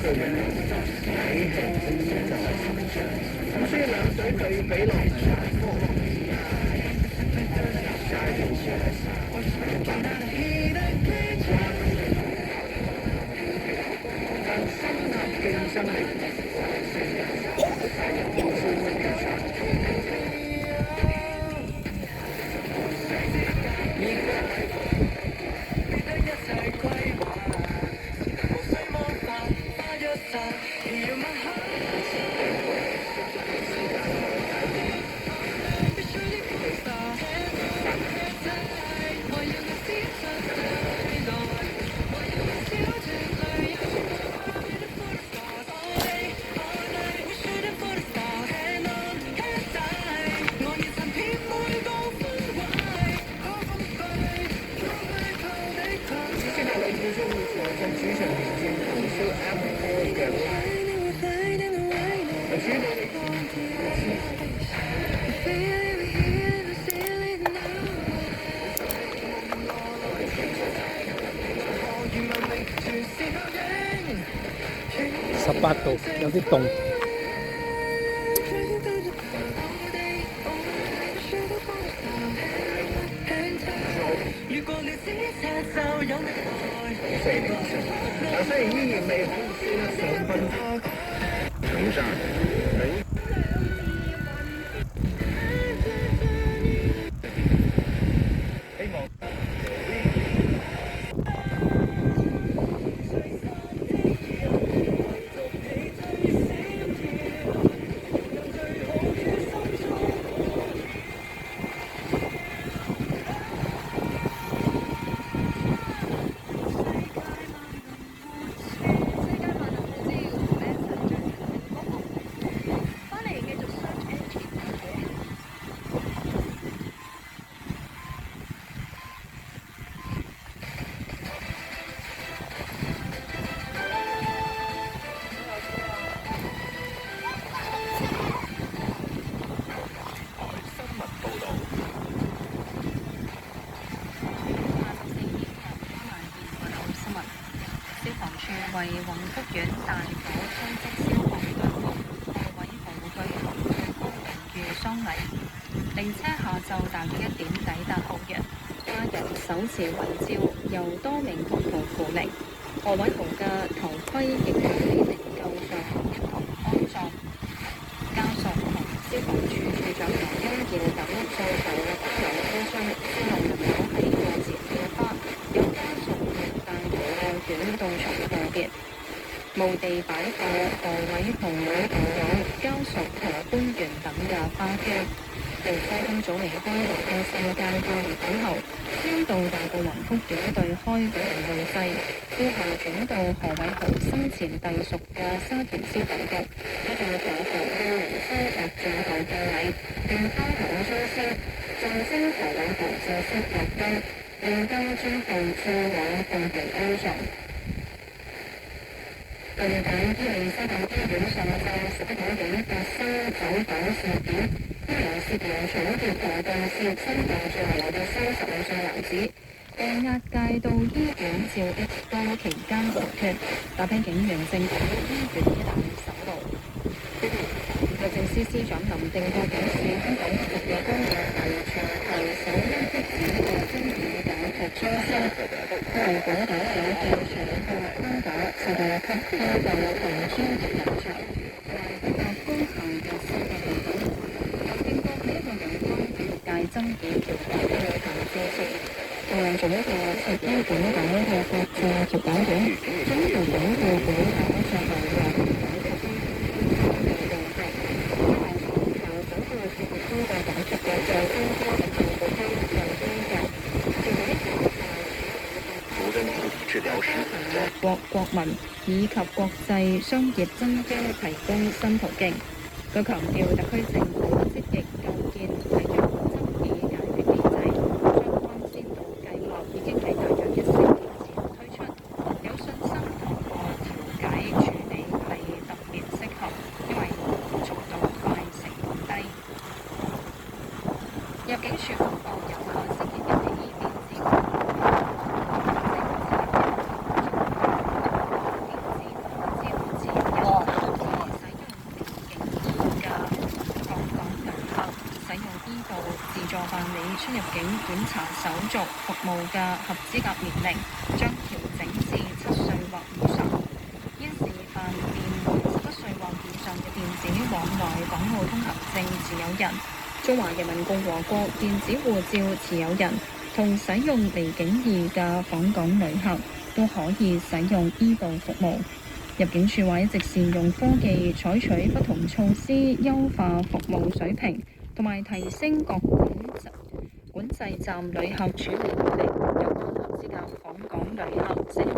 對嘅體型就係成長。咁所以兩隊對比落嚟競爭力。18度，有啲凍。雖然依然未可以輸得上分，長沙希望。為宏福苑大火衝擊消防隊伍，破毀豪巨型嘅高榮譽喪禮。靈車下晝大約1點抵達浩洋，家人手持遺照，由多名學徒扶靈。何偉豪嘅頭盔亦喺靈柩上一同安葬。家屬同消防處處長羅恩耀等在場嘅家友車廂，希望能夠喺過節獻花，有家屬亦帶同愛犬到場告別。墓地擺放何偉豪母同友、家屬同官員等嘅花圈。靈車今早離開羅布世界過年等後，先到大埔宏福苑對開舉行會祭，之後轉到何偉豪生前隸屬嘅沙田消防局，一再坐上靈車入最後敬禮，並開口吹簫，象徵何偉豪正式入崗，並交之後送往鳳屏安葬。據簡披西貢醫院上晝11點發生走火事件，一名涉嫌搶劫同盜竊新舊罪名嘅35歲男子，被押解到醫院照 X 光期間逃脫，大批警員正喺醫院一帶搜路。律政司司長林定國表示，香港特別公約係全球首屈一指嘅爭議解決中心，為廣島有嘅全國香港世界級科技同專業人才，為比較高效嘅司法系統。林定國喺一個有關業界爭議調解嘅會談致辭，做一個實於本港嘅法治調解員，將調解到本港作為解決國民以及國際商業爭端提供新途徑。佢強調，特區政府積極構建係有爭議解決機制，相關先導計劃已經喺大約1星期前推出，有信心通過調解處理係特別適合，因為速度快、成本低。入境處公布由下星期1起免檢自助辦理出入境檢查手續服務嘅合資格年齡將調整至7歲或以上。現時辦理17歲或以上嘅電子往來港澳通行證持有人、中華人民共和國電子護照持有人同使用離境易嘅訪港旅客都可以使用醫保服務。入境處話一直善用科技，採取不同措施優化服務水平，同埋提升各管制站旅客處理能力。有關合資格訪港旅客使用